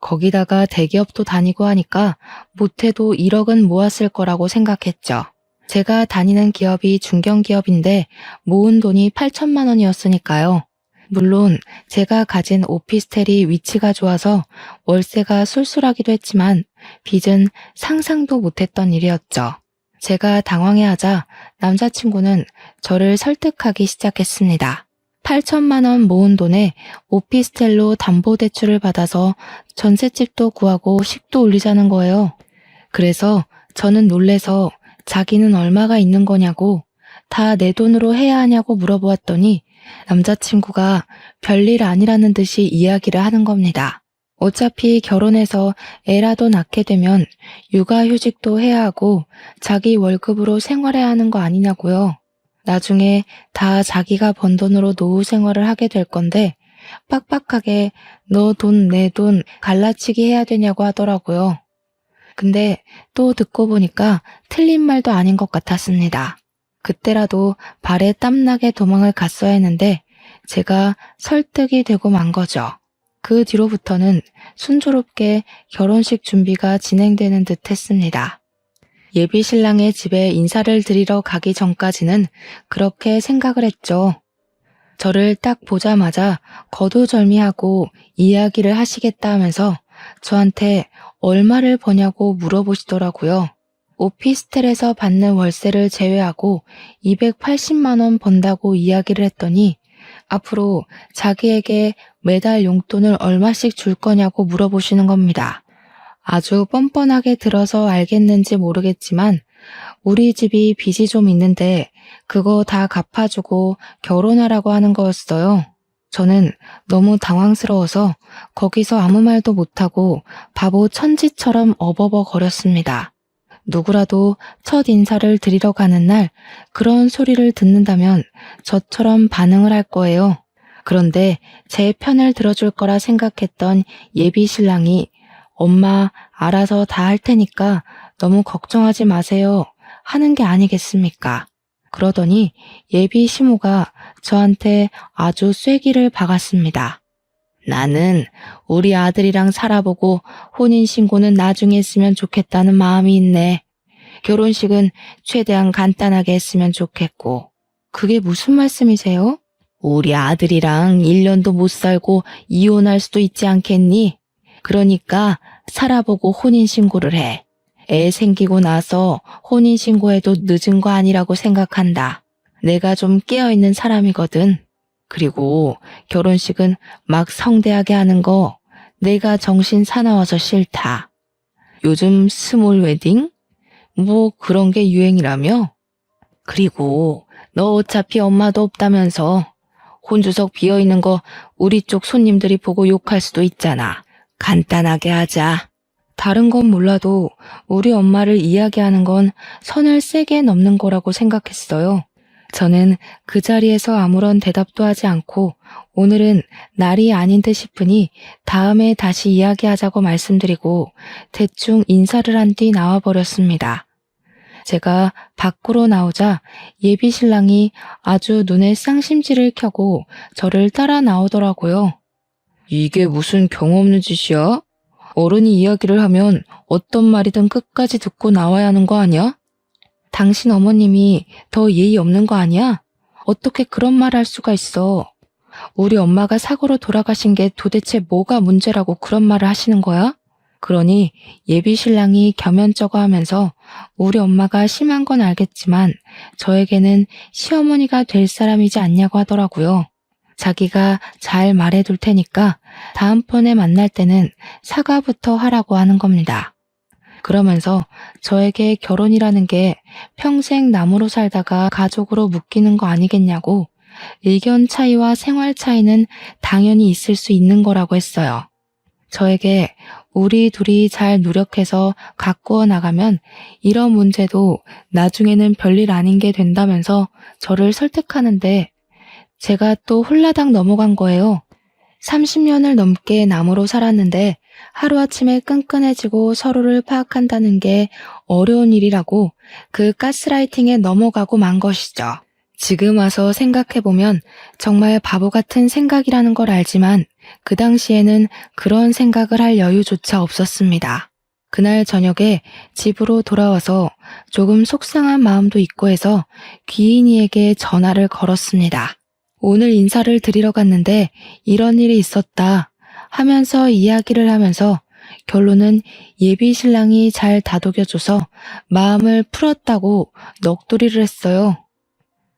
거기다가 대기업도 다니고 하니까 못해도 1억은 모았을 거라고 생각했죠. 제가 다니는 기업이 중견기업인데 모은 돈이 8천만 원이었으니까요. 물론 제가 가진 오피스텔이 위치가 좋아서 월세가 쏠쏠하기도 했지만 빚은 상상도 못했던 일이었죠. 제가 당황해하자 남자친구는 저를 설득하기 시작했습니다. 8천만 원 모은 돈에 오피스텔로 담보대출을 받아서 전셋집도 구하고 식도 올리자는 거예요. 그래서 저는 놀래서 자기는 얼마가 있는 거냐고 다 내 돈으로 해야 하냐고 물어보았더니 남자친구가 별일 아니라는 듯이 이야기를 하는 겁니다. 어차피 결혼해서 애라도 낳게 되면 육아휴직도 해야 하고 자기 월급으로 생활해야 하는 거 아니냐고요. 나중에 다 자기가 번 돈으로 노후 생활을 하게 될 건데 빡빡하게 너 돈 내 돈 갈라치기 해야 되냐고 하더라고요. 근데 또 듣고 보니까 틀린 말도 아닌 것 같았습니다. 그때라도 발에 땀나게 도망을 갔어야 했는데 제가 설득이 되고 만 거죠. 그 뒤로부터는 순조롭게 결혼식 준비가 진행되는 듯 했습니다. 예비 신랑의 집에 인사를 드리러 가기 전까지는 그렇게 생각을 했죠. 저를 딱 보자마자 거두절미하고 이야기를 하시겠다 하면서 저한테 얼마를 버냐고 물어보시더라고요. 오피스텔에서 받는 월세를 제외하고 280만 원 번다고 이야기를 했더니 앞으로 자기에게 매달 용돈을 얼마씩 줄 거냐고 물어보시는 겁니다. 아주 뻔뻔하게 들어서 알겠는지 모르겠지만 우리 집이 빚이 좀 있는데 그거 다 갚아주고 결혼하라고 하는 거였어요. 저는 너무 당황스러워서 거기서 아무 말도 못하고 바보 천지처럼 어버버 거렸습니다. 누구라도 첫 인사를 드리러 가는 날 그런 소리를 듣는다면 저처럼 반응을 할 거예요. 그런데 제 편을 들어줄 거라 생각했던 예비 신랑이 엄마 알아서 다 할 테니까 너무 걱정하지 마세요 하는 게 아니겠습니까? 그러더니 예비 시모가 저한테 아주 쐐기를 박았습니다. 나는 우리 아들이랑 살아보고 혼인신고는 나중에 했으면 좋겠다는 마음이 있네. 결혼식은 최대한 간단하게 했으면 좋겠고. 그게 무슨 말씀이세요? 우리 아들이랑 1년도 못 살고 이혼할 수도 있지 않겠니? 그러니까 살아보고 혼인신고를 해. 애 생기고 나서 혼인신고해도 늦은 거 아니라고 생각한다. 내가 좀 깨어있는 사람이거든. 그리고 결혼식은 막 성대하게 하는 거 내가 정신 사나워서 싫다. 요즘 스몰 웨딩? 뭐 그런 게 유행이라며? 그리고 너 어차피 엄마도 없다면서 혼주석 비어있는 거 우리 쪽 손님들이 보고 욕할 수도 있잖아. 간단하게 하자. 다른 건 몰라도 우리 엄마를 이야기하는 건 선을 세게 넘는 거라고 생각했어요. 저는 그 자리에서 아무런 대답도 하지 않고 오늘은 날이 아닌 듯 싶으니 다음에 다시 이야기하자고 말씀드리고 대충 인사를 한 뒤 나와버렸습니다. 제가 밖으로 나오자 예비 신랑이 아주 눈에 쌍심지를 켜고 저를 따라 나오더라고요. 이게 무슨 경험 없는 짓이야? 어른이 이야기를 하면 어떤 말이든 끝까지 듣고 나와야 하는 거 아니야? 당신 어머님이 더 예의 없는 거 아니야? 어떻게 그런 말 할 수가 있어? 우리 엄마가 사고로 돌아가신 게 도대체 뭐가 문제라고 그런 말을 하시는 거야? 그러니 예비 신랑이 겸연쩍어 하면서 우리 엄마가 심한 건 알겠지만 저에게는 시어머니가 될 사람이지 않냐고 하더라고요. 자기가 잘 말해둘 테니까 다음번에 만날 때는 사과부터 하라고 하는 겁니다. 그러면서 저에게 결혼이라는 게 평생 남으로 살다가 가족으로 묶이는 거 아니겠냐고 의견 차이와 생활 차이는 당연히 있을 수 있는 거라고 했어요. 저에게 우리 둘이 잘 노력해서 가꾸어 나가면 이런 문제도 나중에는 별일 아닌 게 된다면서 저를 설득하는데 제가 또 홀라당 넘어간 거예요. 30년을 넘게 남으로 살았는데 하루아침에 끈끈해지고 서로를 파악한다는 게 어려운 일이라고 그 가스라이팅에 넘어가고 만 것이죠. 지금 와서 생각해보면 정말 바보 같은 생각이라는 걸 알지만 그 당시에는 그런 생각을 할 여유조차 없었습니다. 그날 저녁에 집으로 돌아와서 조금 속상한 마음도 있고 해서 귀인이에게 전화를 걸었습니다. 오늘 인사를 드리러 갔는데 이런 일이 있었다 하면서 이야기를 하면서 결론은 예비 신랑이 잘 다독여줘서 마음을 풀었다고 넋두리를 했어요.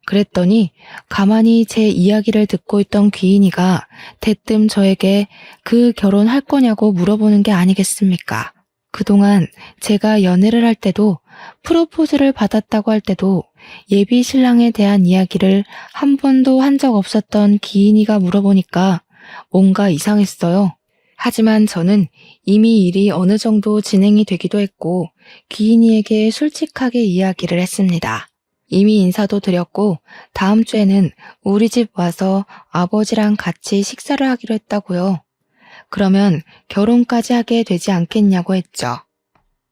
그랬더니 가만히 제 이야기를 듣고 있던 귀인이가 대뜸 저에게 그 결혼할 거냐고 물어보는 게 아니겠습니까? 그동안 제가 연애를 할 때도 프로포즈를 받았다고 할 때도 예비 신랑에 대한 이야기를 한 번도 한 적 없었던 귀인이가 물어보니까 뭔가 이상했어요. 하지만 저는 이미 일이 어느 정도 진행이 되기도 했고 귀인이에게 솔직하게 이야기를 했습니다. 이미 인사도 드렸고 다음 주에는 우리 집 와서 아버지랑 같이 식사를 하기로 했다고요. 그러면 결혼까지 하게 되지 않겠냐고 했죠.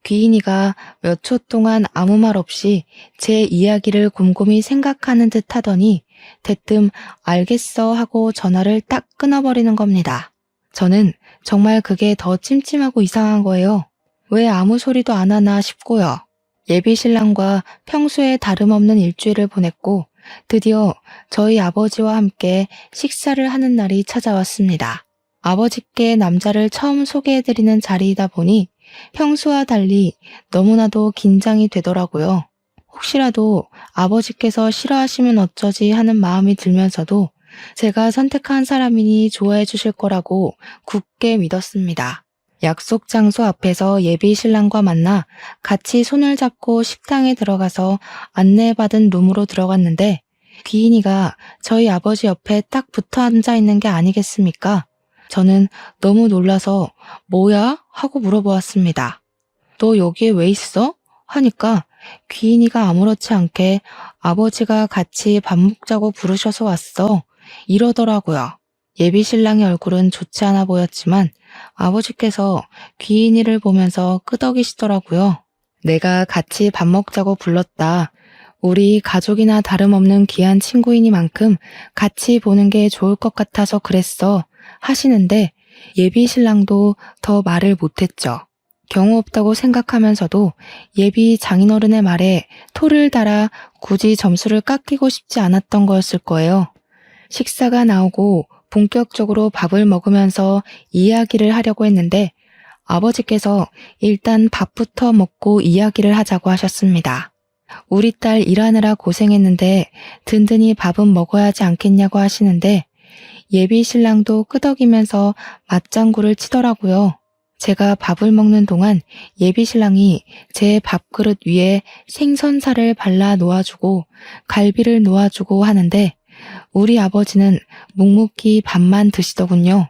귀인이가 몇 초 동안 아무 말 없이 제 이야기를 곰곰이 생각하는 듯 하더니 대뜸 알겠어 하고 전화를 딱 끊어버리는 겁니다. 저는 정말 그게 더 찜찜하고 이상한 거예요. 왜 아무 소리도 안 하나 싶고요. 예비 신랑과 평소에 다름없는 일주일을 보냈고 드디어 저희 아버지와 함께 식사를 하는 날이 찾아왔습니다. 아버지께 남자를 처음 소개해드리는 자리이다 보니 평소와 달리 너무나도 긴장이 되더라고요. 혹시라도 아버지께서 싫어하시면 어쩌지 하는 마음이 들면서도 제가 선택한 사람이니 좋아해 주실 거라고 굳게 믿었습니다. 약속 장소 앞에서 예비 신랑과 만나 같이 손을 잡고 식당에 들어가서 안내받은 룸으로 들어갔는데 귀인이가 저희 아버지 옆에 딱 붙어 앉아 있는 게 아니겠습니까? 저는 너무 놀라서 뭐야? 하고 물어보았습니다. 너 여기에 왜 있어? 하니까 귀인이가 아무렇지 않게 아버지가 같이 밥 먹자고 부르셔서 왔어. 이러더라고요. 예비 신랑의 얼굴은 좋지 않아 보였지만 아버지께서 귀인이를 보면서 끄덕이시더라고요. 내가 같이 밥 먹자고 불렀다. 우리 가족이나 다름없는 귀한 친구이니만큼 같이 보는 게 좋을 것 같아서 그랬어. 하시는데 예비 신랑도 더 말을 못했죠. 경우 없다고 생각하면서도 예비 장인어른의 말에 토를 달아 굳이 점수를 깎이고 싶지 않았던 거였을 거예요. 식사가 나오고 본격적으로 밥을 먹으면서 이야기를 하려고 했는데 아버지께서 일단 밥부터 먹고 이야기를 하자고 하셨습니다. 우리 딸 일하느라 고생했는데 든든히 밥은 먹어야 하지 않겠냐고 하시는데 예비 신랑도 끄덕이면서 맞장구를 치더라고요. 제가 밥을 먹는 동안 예비 신랑이 제 밥그릇 위에 생선살을 발라 놓아주고 갈비를 놓아주고 하는데 우리 아버지는 묵묵히 밥만 드시더군요.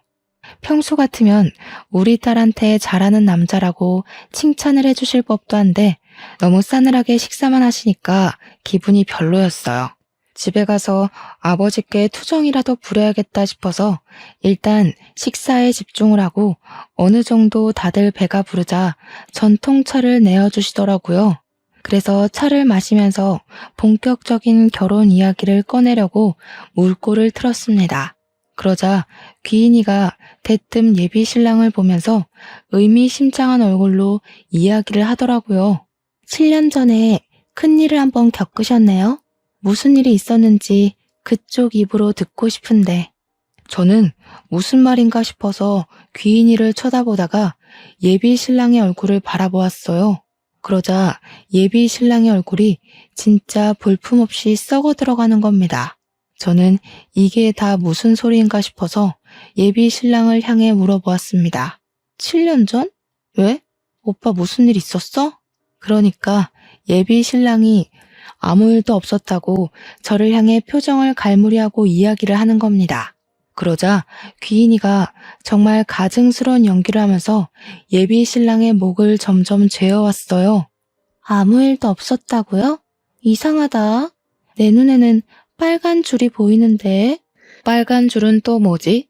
평소 같으면 우리 딸한테 잘하는 남자라고 칭찬을 해주실 법도 한데 너무 싸늘하게 식사만 하시니까 기분이 별로였어요. 집에 가서 아버지께 투정이라도 부려야겠다 싶어서 일단 식사에 집중을 하고 어느 정도 다들 배가 부르자 전통차를 내어주시더라고요. 그래서 차를 마시면서 본격적인 결혼 이야기를 꺼내려고 물꼬를 틀었습니다. 그러자 귀인이가 대뜸 예비 신랑을 보면서 의미심장한 얼굴로 이야기를 하더라고요. 7년 전에 큰일을 한번 겪으셨네요. 무슨 일이 있었는지 그쪽 입으로 듣고 싶은데. 저는 무슨 말인가 싶어서 귀인이를 쳐다보다가 예비 신랑의 얼굴을 바라보았어요. 그러자 예비 신랑의 얼굴이 진짜 볼품없이 썩어 들어가는 겁니다. 저는 이게 다 무슨 소리인가 싶어서 예비 신랑을 향해 물어보았습니다. 7년 전? 왜? 오빠 무슨 일 있었어? 그러니까 예비 신랑이 아무 일도 없었다고 저를 향해 표정을 갈무리하고 이야기를 하는 겁니다. 그러자 귀인이가 정말 가증스러운 연기를 하면서 예비 신랑의 목을 점점 죄어왔어요. 아무 일도 없었다고요? 이상하다. 내 눈에는 빨간 줄이 보이는데. 빨간 줄은 또 뭐지?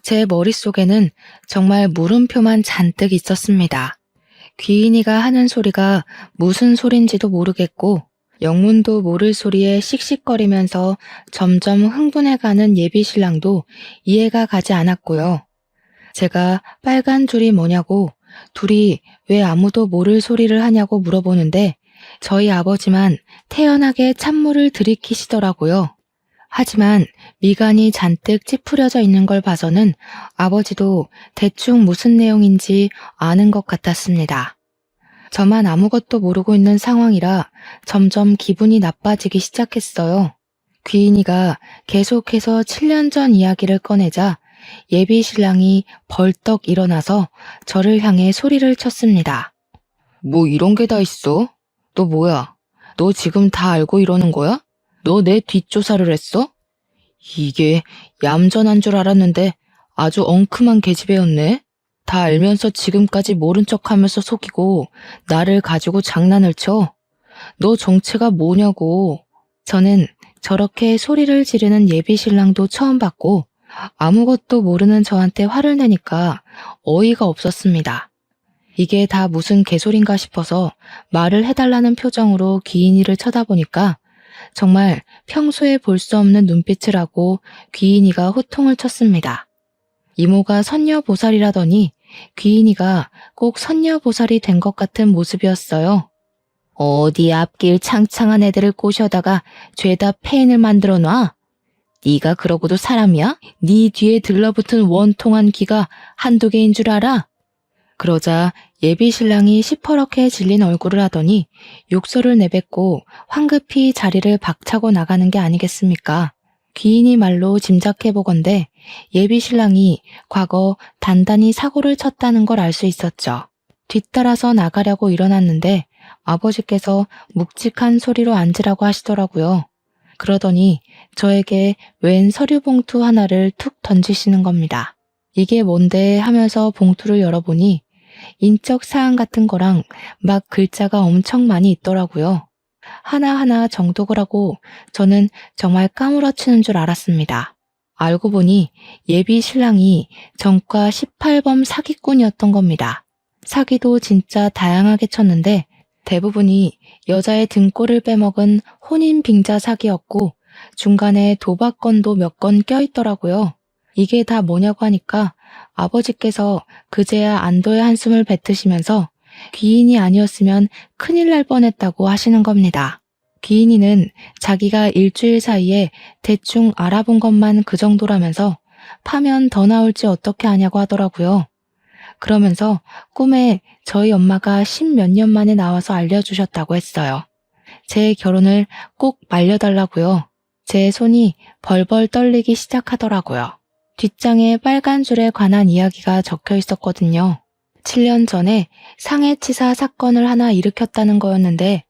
제 머릿속에는 정말 물음표만 잔뜩 있었습니다. 귀인이가 하는 소리가 무슨 소린지도 모르겠고 영문도 모를 소리에 씩씩거리면서 점점 흥분해가는 예비 신랑도 이해가 가지 않았고요. 제가 빨간 줄이 뭐냐고 둘이 왜 아무도 모를 소리를 하냐고 물어보는데 저희 아버지만 태연하게 찬물을 들이키시더라고요. 하지만 미간이 잔뜩 찌푸려져 있는 걸 봐서는 아버지도 대충 무슨 내용인지 아는 것 같았습니다. 저만 아무것도 모르고 있는 상황이라 점점 기분이 나빠지기 시작했어요. 귀인이가 계속해서 7년 전 이야기를 꺼내자 예비 신랑이 벌떡 일어나서 저를 향해 소리를 쳤습니다. 뭐 이런 게 다 있어? 너 뭐야? 너 지금 다 알고 이러는 거야? 너 내 뒷조사를 했어? 이게 얌전한 줄 알았는데 아주 엉큼한 계집애였네. 다 알면서 지금까지 모른 척하면서 속이고 나를 가지고 장난을 쳐. 너 정체가 뭐냐고. 저는 저렇게 소리를 지르는 예비 신랑도 처음 봤고 아무것도 모르는 저한테 화를 내니까 어이가 없었습니다. 이게 다 무슨 개소린가 싶어서 말을 해달라는 표정으로 귀인이를 쳐다보니까 정말 평소에 볼 수 없는 눈빛을 하고 귀인이가 호통을 쳤습니다. 이모가 선녀보살이라더니 귀인이가 꼭 선녀보살이 된 것 같은 모습이었어요. 어디 앞길 창창한 애들을 꼬셔다가 죄다 폐인을 만들어 놔? 네가 그러고도 사람이야? 네 뒤에 들러붙은 원통한 귀가 한두 개인 줄 알아? 그러자 예비 신랑이 시퍼렇게 질린 얼굴을 하더니 욕설을 내뱉고 황급히 자리를 박차고 나가는 게 아니겠습니까? 귀인이 말로 짐작해보건대 예비 신랑이 과거 단단히 사고를 쳤다는 걸 알 수 있었죠. 뒤따라서 나가려고 일어났는데 아버지께서 묵직한 소리로 앉으라고 하시더라고요. 그러더니 저에게 웬 서류 봉투 하나를 툭 던지시는 겁니다. 이게 뭔데 하면서 봉투를 열어보니 인적 사항 같은 거랑 막 글자가 엄청 많이 있더라고요. 하나하나 정독을 하고 저는 정말 까무러치는 줄 알았습니다. 알고 보니 예비 신랑이 전과 18범 사기꾼이었던 겁니다. 사기도 진짜 다양하게 쳤는데 대부분이 여자의 등골을 빼먹은 혼인 빙자 사기였고 중간에 도박건도 몇 건 껴있더라고요. 이게 다 뭐냐고 하니까 아버지께서 그제야 안도의 한숨을 뱉으시면서 귀인이 아니었으면 큰일 날 뻔했다고 하시는 겁니다. 귀인이는 자기가 일주일 사이에 대충 알아본 것만 그 정도라면서 파면 더 나올지 어떻게 아냐고 하더라고요. 그러면서 꿈에 저희 엄마가 10몇 년 만에 나와서 알려주셨다고 했어요. 제 결혼을 꼭 말려달라고요. 제 손이 벌벌 떨리기 시작하더라고요. 뒷장에 빨간 줄에 관한 이야기가 적혀 있었거든요. 7년 전에 상해치사 사건을 하나 일으켰다는 거였는데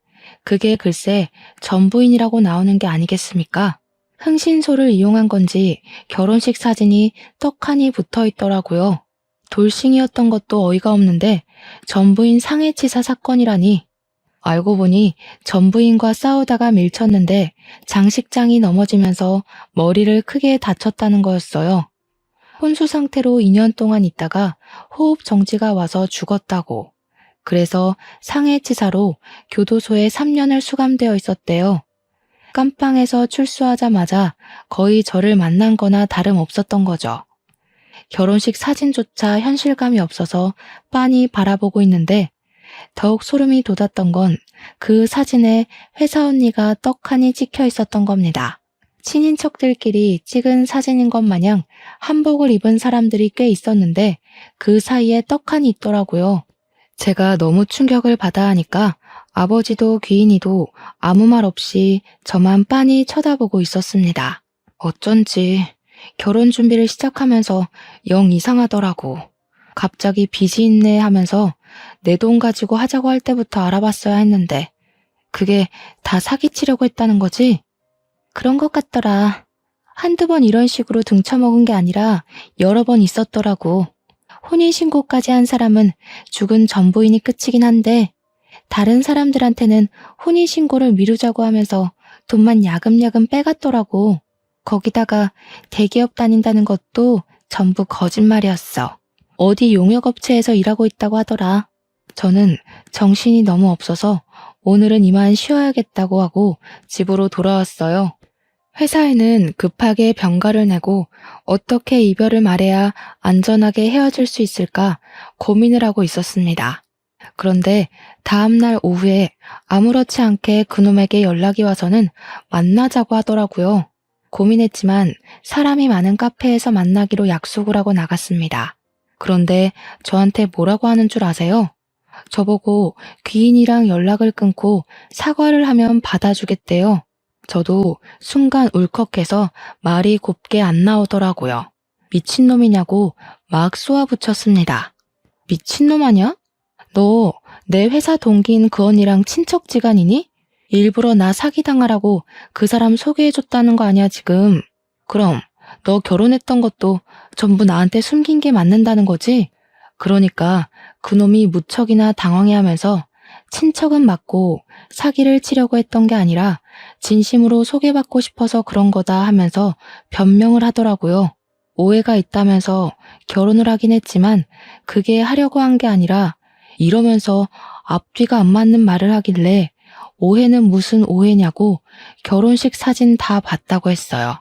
그게 글쎄 전부인이라고 나오는 게 아니겠습니까? 흥신소를 이용한 건지 결혼식 사진이 떡하니 붙어 있더라고요. 돌싱이었던 것도 어이가 없는데 전부인 상해치사 사건이라니. 알고 보니 전부인과 싸우다가 밀쳤는데 장식장이 넘어지면서 머리를 크게 다쳤다는 거였어요. 혼수 상태로 2년 동안 있다가 호흡 정지가 와서 죽었다고. 그래서 상해치사로 교도소에 3년을 수감되어 있었대요. 깜빵에서 출소하자마자 거의 저를 만난 거나 다름없었던 거죠. 결혼식 사진조차 현실감이 없어서 빤히 바라보고 있는데 더욱 소름이 돋았던 건 그 사진에 회사 언니가 떡하니 찍혀 있었던 겁니다. 친인척들끼리 찍은 사진인 것 마냥 한복을 입은 사람들이 꽤 있었는데 그 사이에 떡하니 있더라고요. 제가 너무 충격을 받아 하니까 아버지도 귀인이도 아무 말 없이 저만 빤히 쳐다보고 있었습니다. 어쩐지 결혼 준비를 시작하면서 영 이상하더라고. 갑자기 빚이 있네 하면서 내 돈 가지고 하자고 할 때부터 알아봤어야 했는데 그게 다 사기치려고 했다는 거지? 그런 것 같더라. 한두 번 이런 식으로 등쳐먹은 게 아니라 여러 번 있었더라고. 혼인신고까지 한 사람은 죽은 전부인이 끝이긴 한데 다른 사람들한테는 혼인신고를 미루자고 하면서 돈만 야금야금 빼갔더라고. 거기다가 대기업 다닌다는 것도 전부 거짓말이었어. 어디 용역업체에서 일하고 있다고 하더라. 저는 정신이 너무 없어서 오늘은 이만 쉬어야겠다고 하고 집으로 돌아왔어요. 회사에는 급하게 병가를 내고 어떻게 이별을 말해야 안전하게 헤어질 수 있을까 고민을 하고 있었습니다. 그런데 다음날 오후에 아무렇지 않게 그놈에게 연락이 와서는 만나자고 하더라고요. 고민했지만 사람이 많은 카페에서 만나기로 약속을 하고 나갔습니다. 그런데 저한테 뭐라고 하는 줄 아세요? 저보고 귀인이랑 연락을 끊고 사과를 하면 받아주겠대요. 저도 순간 울컥해서 말이 곱게 안 나오더라고요. 미친놈이냐고 막 쏘아붙였습니다. 미친놈 아냐? 너 내 회사 동기인 그 언니랑 친척지간이니? 일부러 나 사기당하라고 그 사람 소개해줬다는 거 아니야 지금. 그럼 너 결혼했던 것도 전부 나한테 숨긴 게 맞는다는 거지? 그러니까 그놈이 무척이나 당황해하면서 친척은 맞고 사기를 치려고 했던 게 아니라 진심으로 소개받고 싶어서 그런 거다 하면서 변명을 하더라고요. 오해가 있다면서 결혼을 하긴 했지만 그게 하려고 한 게 아니라 이러면서 앞뒤가 안 맞는 말을 하길래 오해는 무슨 오해냐고 결혼식 사진 다 봤다고 했어요.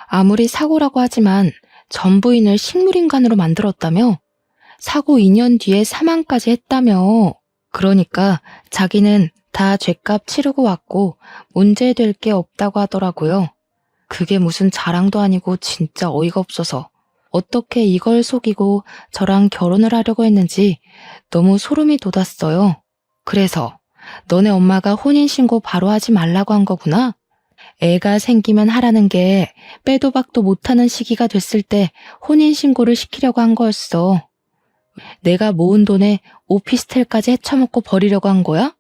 아무리 사고라고 하지만 전부인을 식물인간으로 만들었다며? 사고 2년 뒤에 사망까지 했다며. 그러니까 자기는 다 죗값 치르고 왔고 문제될 게 없다고 하더라고요. 그게 무슨 자랑도 아니고 진짜 어이가 없어서 어떻게 이걸 속이고 저랑 결혼을 하려고 했는지 너무 소름이 돋았어요. 그래서 너네 엄마가 혼인신고 바로 하지 말라고 한 거구나? 애가 생기면 하라는 게 빼도 박도 못하는 시기가 됐을 때 혼인신고를 시키려고 한 거였어. 내가 모은 돈에 오피스텔까지 헤쳐먹고 버리려고 한 거야?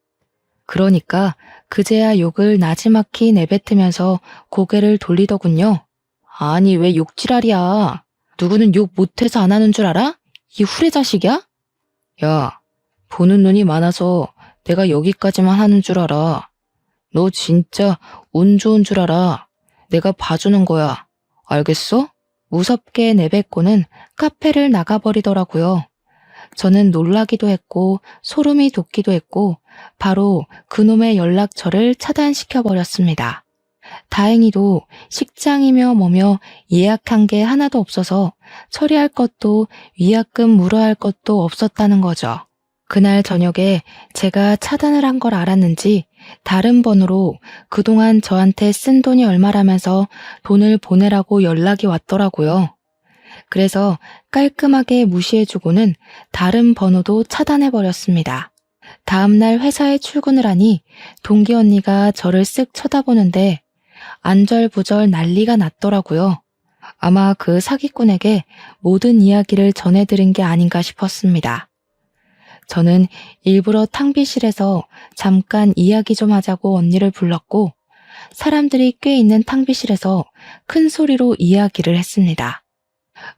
그러니까 그제야 욕을 나지막히 내뱉으면서 고개를 돌리더군요. 아니 왜 욕지랄이야. 누구는 욕 못해서 안 하는 줄 알아? 이 후레 자식이야? 야, 보는 눈이 많아서 내가 여기까지만 하는 줄 알아. 너 진짜 운 좋은 줄 알아. 내가 봐주는 거야. 알겠어? 무섭게 내뱉고는 카페를 나가버리더라고요. 저는 놀라기도 했고 소름이 돋기도 했고 바로 그놈의 연락처를 차단시켜버렸습니다. 다행히도 식장이며 뭐며 예약한 게 하나도 없어서 처리할 것도 위약금 물어야 할 것도 없었다는 거죠. 그날 저녁에 제가 차단을 한 걸 알았는지 다른 번호로 그동안 저한테 쓴 돈이 얼마라면서 돈을 보내라고 연락이 왔더라고요. 그래서 깔끔하게 무시해주고는 다른 번호도 차단해버렸습니다. 다음날 회사에 출근을 하니 동기 언니가 저를 쓱 쳐다보는데 안절부절 난리가 났더라고요. 아마 그 사기꾼에게 모든 이야기를 전해드린 게 아닌가 싶었습니다. 저는 일부러 탕비실에서 잠깐 이야기 좀 하자고 언니를 불렀고 사람들이 꽤 있는 탕비실에서 큰 소리로 이야기를 했습니다.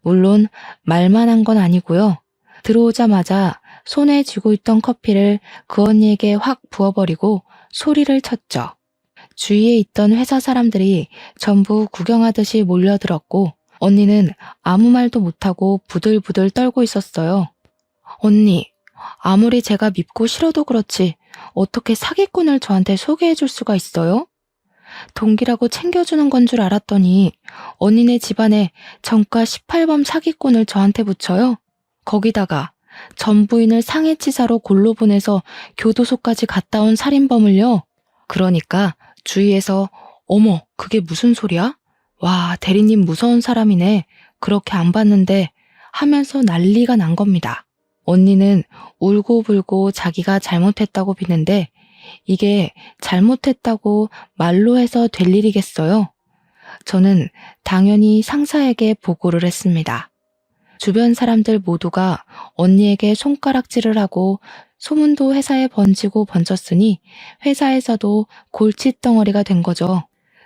물론 말만 한 건 아니고요. 들어오자마자 손에 쥐고 있던 커피를 그 언니에게 확 부어버리고 소리를 쳤죠. 주위에 있던 회사 사람들이 전부 구경하듯이 몰려들었고 언니는 아무 말도 못하고 부들부들 떨고 있었어요. 언니, 아무리 제가 밉고 싫어도 그렇지 어떻게 사기꾼을 저한테 소개해 줄 수가 있어요? 동기라고 챙겨주는 건 줄 알았더니 언니네 집안에 정가 18범 사기꾼을 저한테 붙여요? 거기다가 전 부인을 상해치사로 골로 보내서 교도소까지 갔다 온 살인범을요? 그러니까 주위에서 어머, 그게 무슨 소리야? 와, 대리님 무서운 사람이네. 그렇게 안 봤는데 하면서 난리가 난 겁니다. 언니는 울고불고 자기가 잘못했다고 비는데 이게 잘못했다고 말로 해서 될 일이겠어요? 저는 당연히 상사에게 보고를 했습니다. 주변 사람들 모두가 언니에게 손가락질을 하고 소문도 회사에 번지고 번졌으니 회사에서도 골칫덩어리가 된 거죠.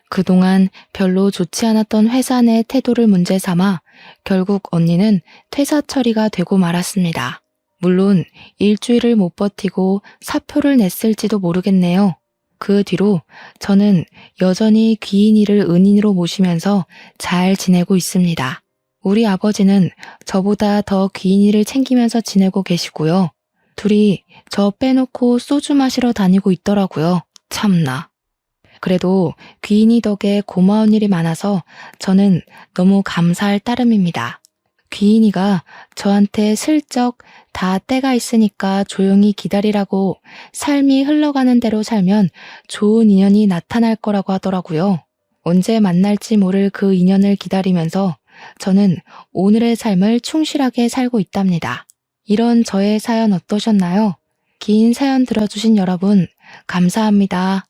그동안 별로 좋지 않았던 회사 내 태도를 문제 삼아 결국 언니는 퇴사 처리가 되고 말았습니다. 물론 일주일을 못 버티고 사표를 냈을지도 모르겠네요. 그 뒤로 저는 여전히 귀인이를 은인으로 모시면서 잘 지내고 있습니다. 우리 아버지는 저보다 더 귀인이를 챙기면서 지내고 계시고요. 둘이 저 빼놓고 소주 마시러 다니고 있더라고요. 참나. 그래도 귀인이 덕에 고마운 일이 많아서 저는 너무 감사할 따름입니다. 귀인이가 저한테 슬쩍 다 때가 있으니까 조용히 기다리라고 삶이 흘러가는 대로 살면 좋은 인연이 나타날 거라고 하더라고요. 언제 만날지 모를 그 인연을 기다리면서 저는 오늘의 삶을 충실하게 살고 있답니다. 이런 저의 사연 어떠셨나요? 긴 사연 들어주신 여러분 감사합니다.